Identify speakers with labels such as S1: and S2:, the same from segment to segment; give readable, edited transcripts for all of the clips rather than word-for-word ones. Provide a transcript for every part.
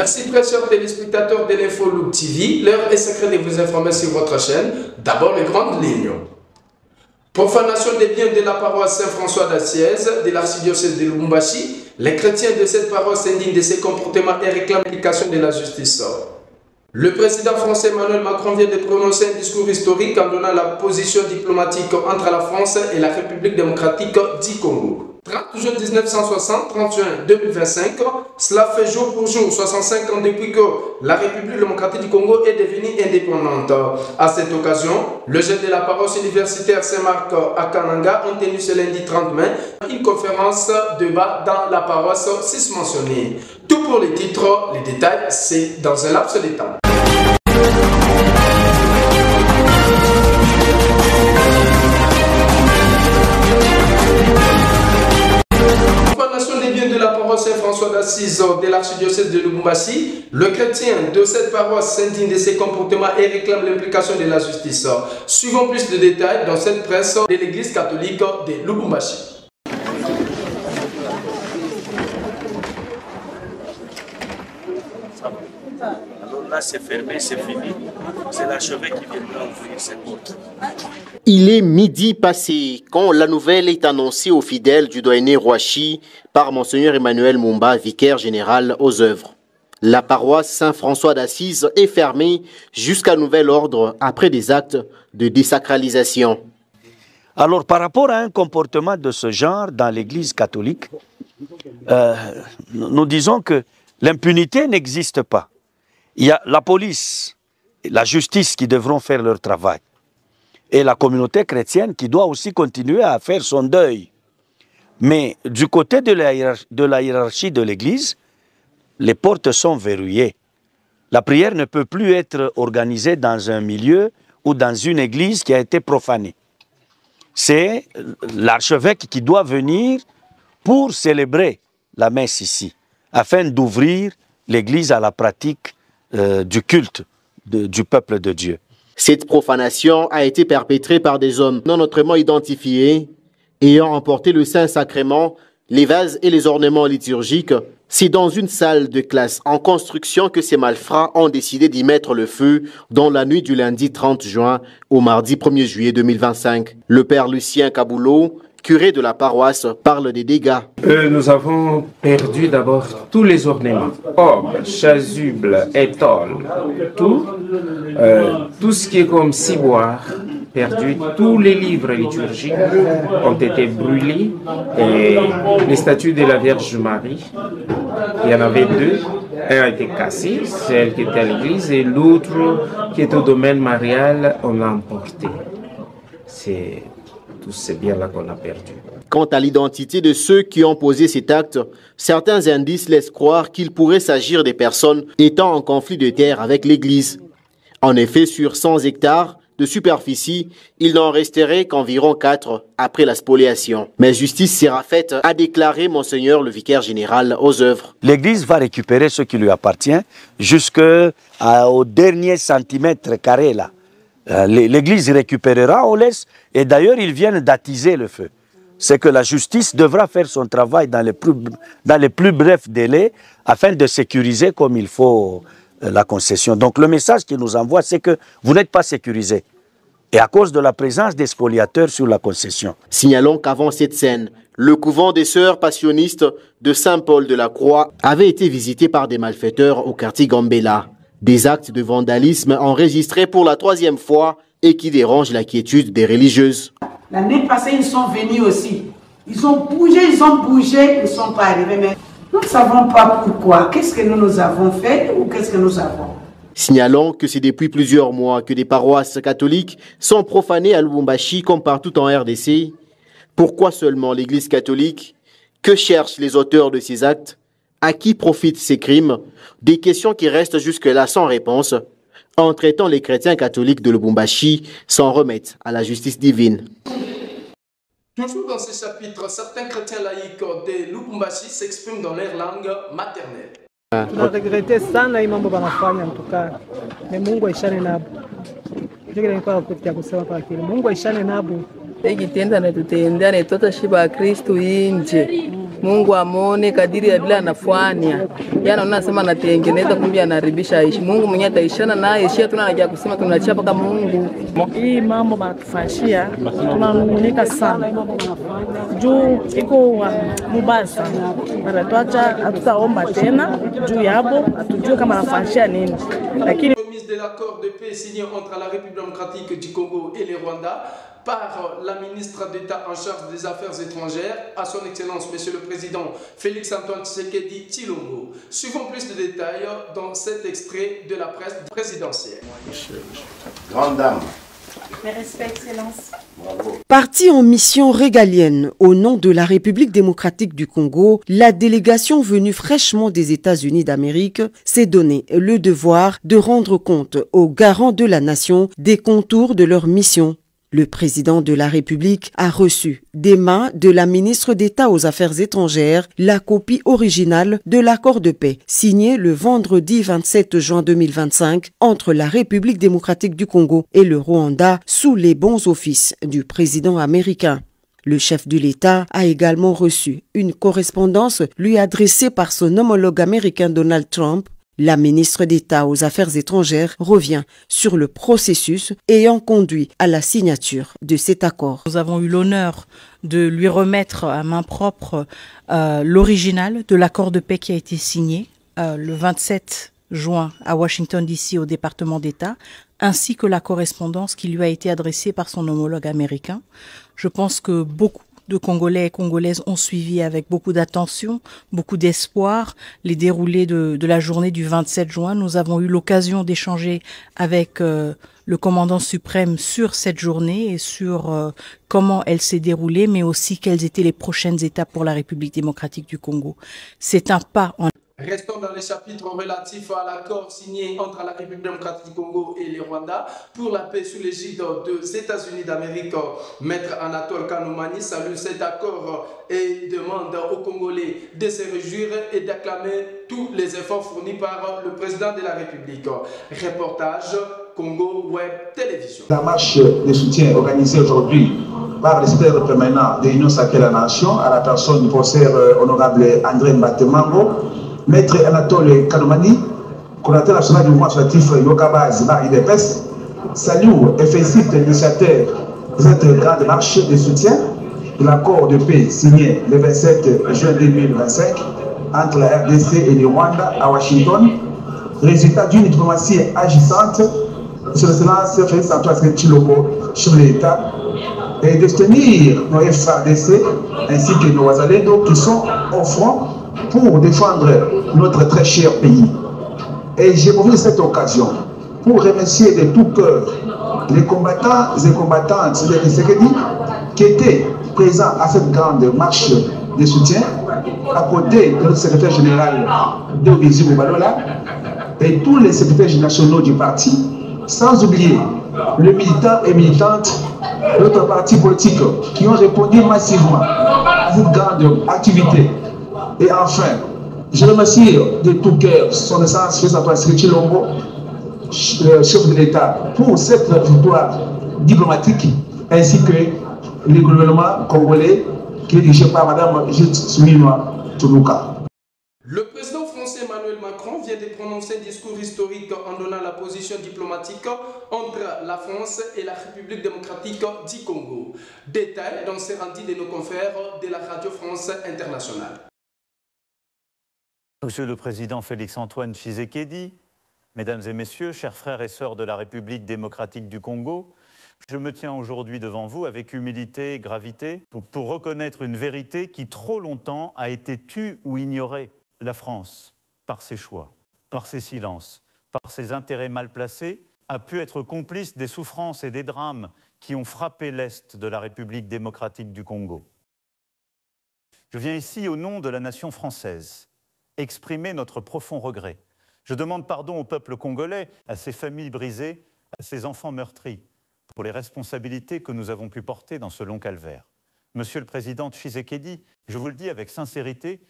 S1: Merci très chers téléspectateurs de l'Info Look TV. L'heure est sacrée de vous informer sur votre chaîne. D'abord les grandes lignes. Profanation des biens de la paroisse Saint-François d'Assiise de l'archidiocèse de Lubumbashi. Les chrétiens de cette paroisse s'indignent de ces comportements et réclament l'application de la justice. Le président français Emmanuel Macron vient de prononcer un discours historique en donnant la position diplomatique entre la France et la République démocratique du Congo. 30 juin 1960, 30 juin 2025, cela fait jour pour jour, 65 ans depuis que la République démocratique du Congo est devenue indépendante. À cette occasion, le chef de la paroisse universitaire Saint-Marc à Kananga ont tenu ce lundi 30 mai une conférence débat dans la paroisse susmentionnée. Tout pour les titres, les détails, c'est dans un laps de temps. Saint-François d'Assise de l'archidiocèse de Lubumbashi, le chrétien de cette paroisse s'indigne de ses comportements et réclame l'implication de la justice. Suivons plus de détails dans cette presse de l'église catholique de Lubumbashi.
S2: Alors là c'est fermé, c'est fini. C'est l'archevêque qui viendra ouvrir ses portes.
S3: Il est midi passé quand la nouvelle est annoncée aux fidèles du doyenné Rouachi par Monseigneur Emmanuel Mumba, vicaire général aux œuvres. La paroisse Saint-François d'Assise est fermée jusqu'à nouvel ordre après des actes de désacralisation.
S2: Alors par rapport à un comportement de ce genre dans l'église catholique, nous disons que l'impunité n'existe pas. Il y a la police, la justice qui devront faire leur travail. Et la communauté chrétienne qui doit aussi continuer à faire son deuil. Mais du côté de la hiérarchie de l'Église, les portes sont verrouillées. La prière ne peut plus être organisée dans un milieu ou dans une église qui a été profanée. C'est l'archevêque qui doit venir pour célébrer la messe ici, afin d'ouvrir l'église à la pratique du culte du peuple de Dieu.
S3: Cette profanation a été perpétrée par des hommes non autrement identifiés, ayant emporté le Saint-Sacrement, les vases et les ornements liturgiques. C'est dans une salle de classe en construction que ces malfrats ont décidé d'y mettre le feu dans la nuit du lundi 30 juin au mardi 1er juillet 2025. Le père Lucien Kaboulot, curé de la paroisse, parle des dégâts.
S4: Nous avons perdu d'abord tous les ornements, or, chasubles, étoiles, tout ce qui est comme ciboire, perdu. Tous les livres liturgiques ont été brûlés et les statues de la Vierge Marie, il y en avait deux. Un a été cassé, celle qui était à l'église, et l'autre qui est au domaine marial, on l'a emporté. C'est tous ces biens-là qu'on a perdus.
S3: Quant à l'identité de ceux qui ont posé cet acte, certains indices laissent croire qu'il pourrait s'agir des personnes étant en conflit de terre avec l'Église. En effet, sur 100 hectares de superficie, il n'en resterait qu'environ 4 après la spoliation. Mais justice sera faite, a déclaré Monseigneur le vicaire général aux œuvres.
S2: L'Église va récupérer ce qui lui appartient jusqu'au dernier centimètre carré là. L'Église récupérera, on laisse, et d'ailleurs ils viennent d'attiser le feu. C'est que la justice devra faire son travail dans les plus brefs délais afin de sécuriser comme il faut la concession. Donc le message qu'il nous envoie, c'est que vous n'êtes pas sécurisés. Et à cause de la présence des spoliateurs sur la concession.
S3: Signalons qu'avant cette scène, le couvent des sœurs passionnistes de Saint-Paul-de-la-Croix avait été visité par des malfaiteurs au quartier Gambela. Des actes de vandalisme enregistrés pour la 3e fois et qui dérangent la quiétude des religieuses.
S5: L'année passée, ils sont venus aussi. Ils ont bougé, ils ne sont pas arrivés. Mais nous ne savons pas pourquoi. Qu'est-ce que nous avons fait ou qu'est-ce que nous avons?
S3: Signalons que c'est depuis plusieurs mois que des paroisses catholiques sont profanées à Lubumbashi comme partout en RDC. Pourquoi seulement l'Église catholique? Que cherchent les auteurs de ces actes? À qui profitent ces crimes? Des questions qui restent jusque-là sans réponse. En traitant les chrétiens catholiques de Lubumbashi s'en remettent à la justice divine.
S1: Toujours dans ce chapitre, certains chrétiens laïcs de Lubumbashi s'expriment dans leur langue maternelle.
S6: Tunaregrete sana hii mambo banafanya mtukaa. Ni Mungu aishane nabo. Ndio nilikuwa nakutia kusema kwa kile. Mungu aishane nabo.
S7: Ikitenda na tutendane tota shiba Kristo inje. Mungu amone kadiri ya vile anafanya. Yana unasema anatengeneza kumbe anaribisha ishi. Mungu mwenyewe ataishana naye, ishia tunaja kusema tunachia paka Mungu.
S6: Hii mambo banatufanyia tunanungunika sana. Juu iko mubaya sana. Wanatuacha hatutaomba tena juu yabo hatujue kama anafanyia nini. Lakini
S1: de l'accord de paix signé entre la République démocratique du Congo et le Rwanda par la ministre d'État en charge des Affaires étrangères, à son Excellence Monsieur le Président Félix-Antoine Tshisekedi Tshilombo. Suivons plus de détails dans cet extrait de la presse présidentielle.
S8: Grande dame.
S9: Mes respects, Excellence.
S8: Bravo.
S10: Partie en mission régalienne au nom de la République démocratique du Congo, la délégation venue fraîchement des États-Unis d'Amérique s'est donné le devoir de rendre compte aux garants de la nation des contours de leur mission. Le président de la République a reçu des mains de la ministre d'État aux Affaires étrangères la copie originale de l'accord de paix signé le vendredi 27 juin 2025 entre la République démocratique du Congo et le Rwanda sous les bons offices du président américain. Le chef de l'État a également reçu une correspondance lui adressée par son homologue américain Donald Trump. La ministre d'État aux Affaires étrangères revient sur le processus ayant conduit à la signature de cet accord.
S11: Nous avons eu l'honneur de lui remettre à main propre l'original de l'accord de paix qui a été signé le 27 juin à Washington DC au département d'État, ainsi que la correspondance qui lui a été adressée par son homologue américain. Je pense que beaucoup de Congolais et Congolaises ont suivi avec beaucoup d'attention, beaucoup d'espoir les déroulés de la journée du 27 juin. Nous avons eu l'occasion d'échanger avec le commandant suprême sur cette journée et sur comment elle s'est déroulée, mais aussi quelles étaient les prochaines étapes pour la République démocratique du Congo. C'est un pas en...
S1: Restons dans les chapitres relatifs à l'accord signé entre la République démocratique du Congo et le Rwanda pour la paix sous l'égide des États-Unis d'Amérique. Maître Anatole Kanoumani salue cet accord et demande aux Congolais de se réjouir et d'acclamer tous les efforts fournis par le président de la République. Reportage Congo Web Télévision.
S12: La marche de soutien organisée aujourd'hui par le secrétaire permanent de l'Union sacrée de la Nation à la personne du professeur honorable André Mbatemango, Maître Anatole Kanoumani, coordinateur national du mouvement associatif Yokaba Ziba IDPS, salue et félicite l'initiateur de cette grande marche de soutien de l'accord de paix signé le 27 juin 2025 entre la RDC et le Rwanda à Washington, résultat d'une diplomatie agissante sur l'excellence Félix-Antoine Tshilombo, chef de l'État, et de soutenir nos FARDC ainsi que nos Wazalendo qui sont au front pour défendre notre très cher pays. Et j'ai profité de cette occasion pour remercier de tout cœur les combattants et combattantes de Tshisekedi qui étaient présents à cette grande marche de soutien à côté de notre secrétaire général Dobizi Balola et tous les secrétaires nationaux du parti, sans oublier les militants et militantes de notre parti politique qui ont répondu massivement à cette grande activité. Et enfin, je remercie de tout cœur son essence Félix-Antoine Tshilombo, chef de l'État, pour cette victoire diplomatique, ainsi que le gouvernement congolais qui est dirigé par Mme Judith Suminwa Tshilombo.
S1: Le président français Emmanuel Macron vient de prononcer un discours historique en donnant la position diplomatique entre la France et la République démocratique du Congo. Détail dans ces rendus de nos confrères de la Radio France Internationale.
S13: Monsieur le Président Félix-Antoine Tshisekedi, Mesdames et Messieurs, chers frères et sœurs de la République démocratique du Congo, je me tiens aujourd'hui devant vous avec humilité et gravité pour reconnaître une vérité qui trop longtemps a été tue ou ignorée. La France, par ses choix, par ses silences, par ses intérêts mal placés, a pu être complice des souffrances et des drames qui ont frappé l'Est de la République démocratique du Congo. Je viens ici au nom de la nation française exprimer notre profond regret. Je demande pardon au peuple congolais, à ses familles brisées, à ses enfants meurtris, pour les responsabilités que nous avons pu porter dans ce long calvaire. Monsieur le Président Tshisekedi, je vous le dis avec sincérité,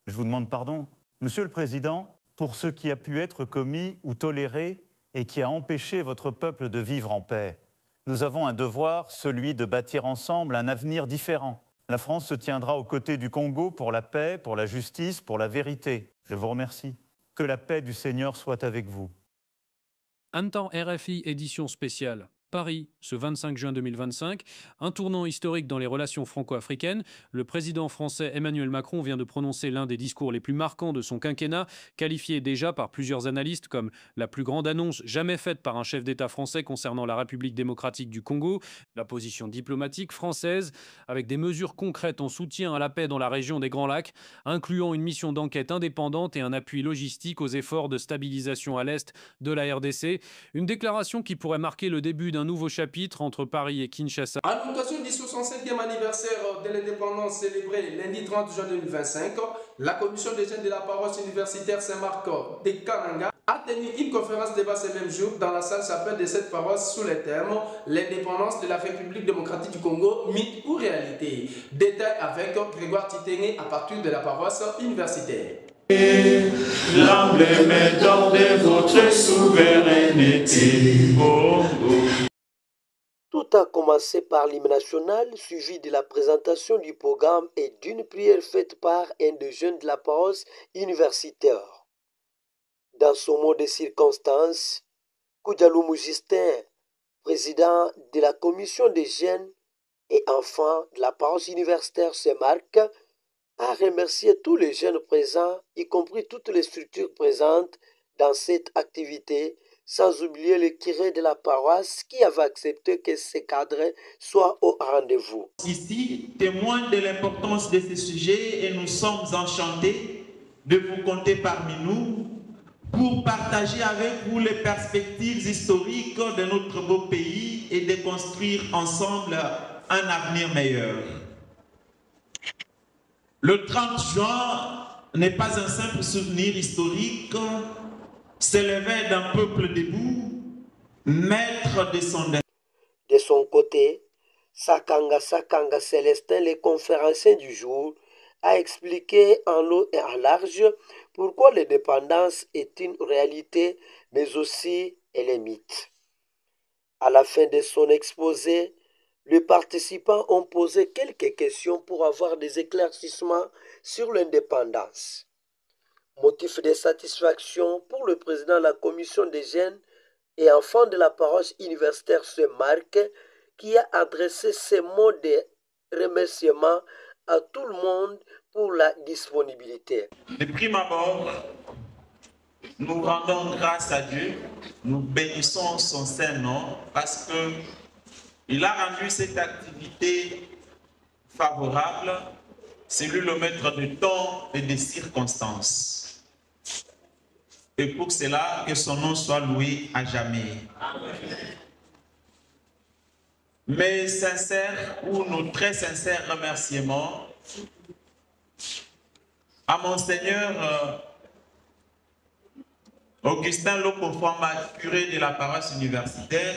S13: je vous demande pardon. Monsieur le Président, pour ce qui a pu être commis ou toléré et qui a empêché votre peuple de vivre en paix, nous avons un devoir, celui de bâtir ensemble un avenir différent. La France se tiendra aux côtés du Congo pour la paix, pour la justice, pour la vérité. Je vous remercie. Que la paix du Seigneur soit avec vous.
S14: Antan RFI édition spéciale. Paris, ce 25 juin 2025, un tournant historique dans les relations franco-africaines. Le président français Emmanuel Macron vient de prononcer l'un des discours les plus marquants de son quinquennat, qualifié déjà par plusieurs analystes comme la plus grande annonce jamais faite par un chef d'État français concernant la République démocratique du Congo. La position diplomatique française, avec des mesures concrètes en soutien à la paix dans la région des Grands Lacs, incluant une mission d'enquête indépendante et un appui logistique aux efforts de stabilisation à l'est de la RDC. Une déclaration qui pourrait marquer le début d'un nouveau chapitre entre Paris et Kinshasa.
S1: À l'occasion du 65e anniversaire de l'indépendance célébré lundi 30 juin 2025, la commission des jeunes de la paroisse universitaire Saint-Marc de Kananga a tenu une conférence débat ce même jour dans la salle chapelle de cette paroisse sous le thème « L'indépendance de la République démocratique du Congo, mythe ou réalité ?» Détail avec Grégoire Titengé à partir de la paroisse universitaire.
S15: L'emblème d'or de votre souveraineté. Oh, oh.
S16: Tout a commencé par l'hymne national, suivi de la présentation du programme et d'une prière faite par un des jeunes de la paroisse universitaire. Dans ce mot de circonstance, Koudjaloumou Justin, président de la commission des jeunes et enfants de la paroisse universitaire Saint-Marc, a remercié tous les jeunes présents, y compris toutes les structures présentes dans cette activité, sans oublier le curé de la paroisse qui avait accepté que ces cadres soient au rendez-vous.
S15: Ici, témoin de l'importance de ce sujet, et nous sommes enchantés de vous compter parmi nous pour partager avec vous les perspectives historiques de notre beau pays et de construire ensemble un avenir meilleur. Le 30 juin n'est pas un simple souvenir historique, c'est l'éveil d'un peuple debout, maître de son destin.
S16: De son côté, Sakanga Célestin, le conférencier du jour, a expliqué en long et en large pourquoi l'indépendance est une réalité, mais aussi elle est mythe. À la fin de son exposé, les participants ont posé quelques questions pour avoir des éclaircissements sur l'indépendance. Motif de satisfaction pour le président de la commission des jeunes et enfants de la paroisse universitaire Saint-Marc, qui a adressé ces mots de remerciement à tout le monde pour la disponibilité.
S15: De prime abord, nous rendons grâce à Dieu, nous bénissons son saint nom parce que il a rendu cette activité favorable, c'est lui le maître de temps et des circonstances. Et pour cela, que son nom soit loué à jamais. Mes sincères ou nos très sincères remerciements à Monseigneur Augustin Lokofama, curé de la paroisse universitaire.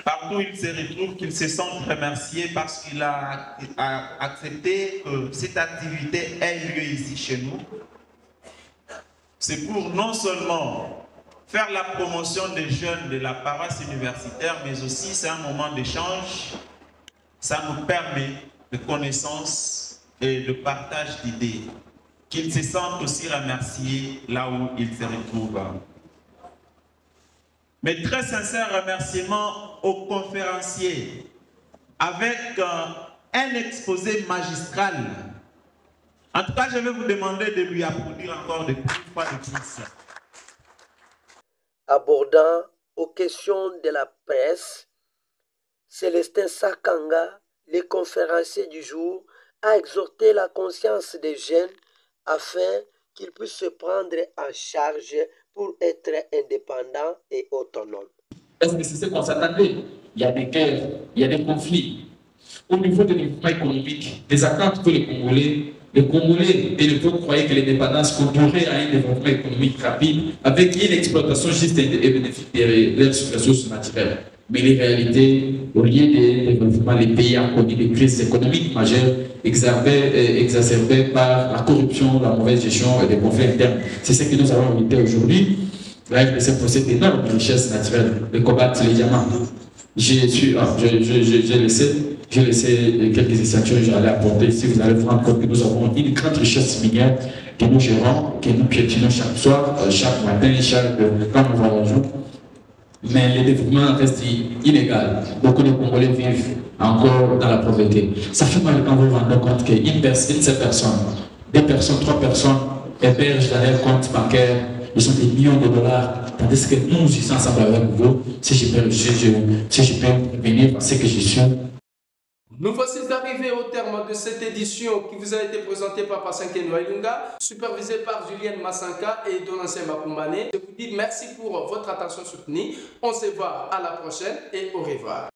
S15: Partout où il se retrouve, qu'il se sente remercié parce qu'il a accepté que cette activité ait lieu ici chez nous. C'est pour non seulement faire la promotion des jeunes de la paroisse universitaire, mais aussi c'est un moment d'échange. Ça nous permet de connaissance et de partage d'idées. Qu'ils se sentent aussi remerciés là où ils se retrouvent. Mes très sincères remerciements aux conférenciers avec un exposé magistral. En tout cas, je vais vous demander de lui applaudir encore une fois de plus.
S16: Abordant aux questions de la presse, Célestin Sakanga, le conférencier du jour, a exhorté la conscience des jeunes afin qu'ils puissent se prendre en charge pour être indépendants et autonomes.
S17: Est-ce que c'est ce qu'on s'attendait? Il y a des guerres, il y a des conflits. Au niveau de développement économique, des attentes que les Congolais et le peuple croyaient que l'indépendance conduirait à un développement économique rapide avec une exploitation juste et bénéfique des ressources naturelles. Mais les réalités, au lieu de développement, les pays ont connu des crises économiques majeures exacerbées par la corruption, la mauvaise gestion et des conflits internes. C'est ce que nous avons évité aujourd'hui. La RDC possède d'énormes richesses naturelles, de combattre les diamants. j'ai laissé quelques échantillons, j'allais apporter. Si vous allez vous rendre compte que nous avons une grande richesse minière que nous gérons, que nous piétinons chaque soir, chaque matin, quand nous voyageons. Mais le développement reste inégal. Beaucoup de Congolais vivent encore dans la pauvreté. Ça fait mal quand vous vous rendez compte qu'une seule personne, 2 personnes, 3 personnes hébergent dans leur compte bancaire, ils sont des millions de dollars. Tandis que nous, ici ensemble avec vous, si je peux venir parce que je suis.
S1: Nous voici arrivés au terme de cette édition qui vous a été présentée par Passanké Noailunga, supervisée par Julienne Massanka et Donatien Makumbane. Je vous dis merci pour votre attention soutenue. On se voit à la prochaine et au revoir.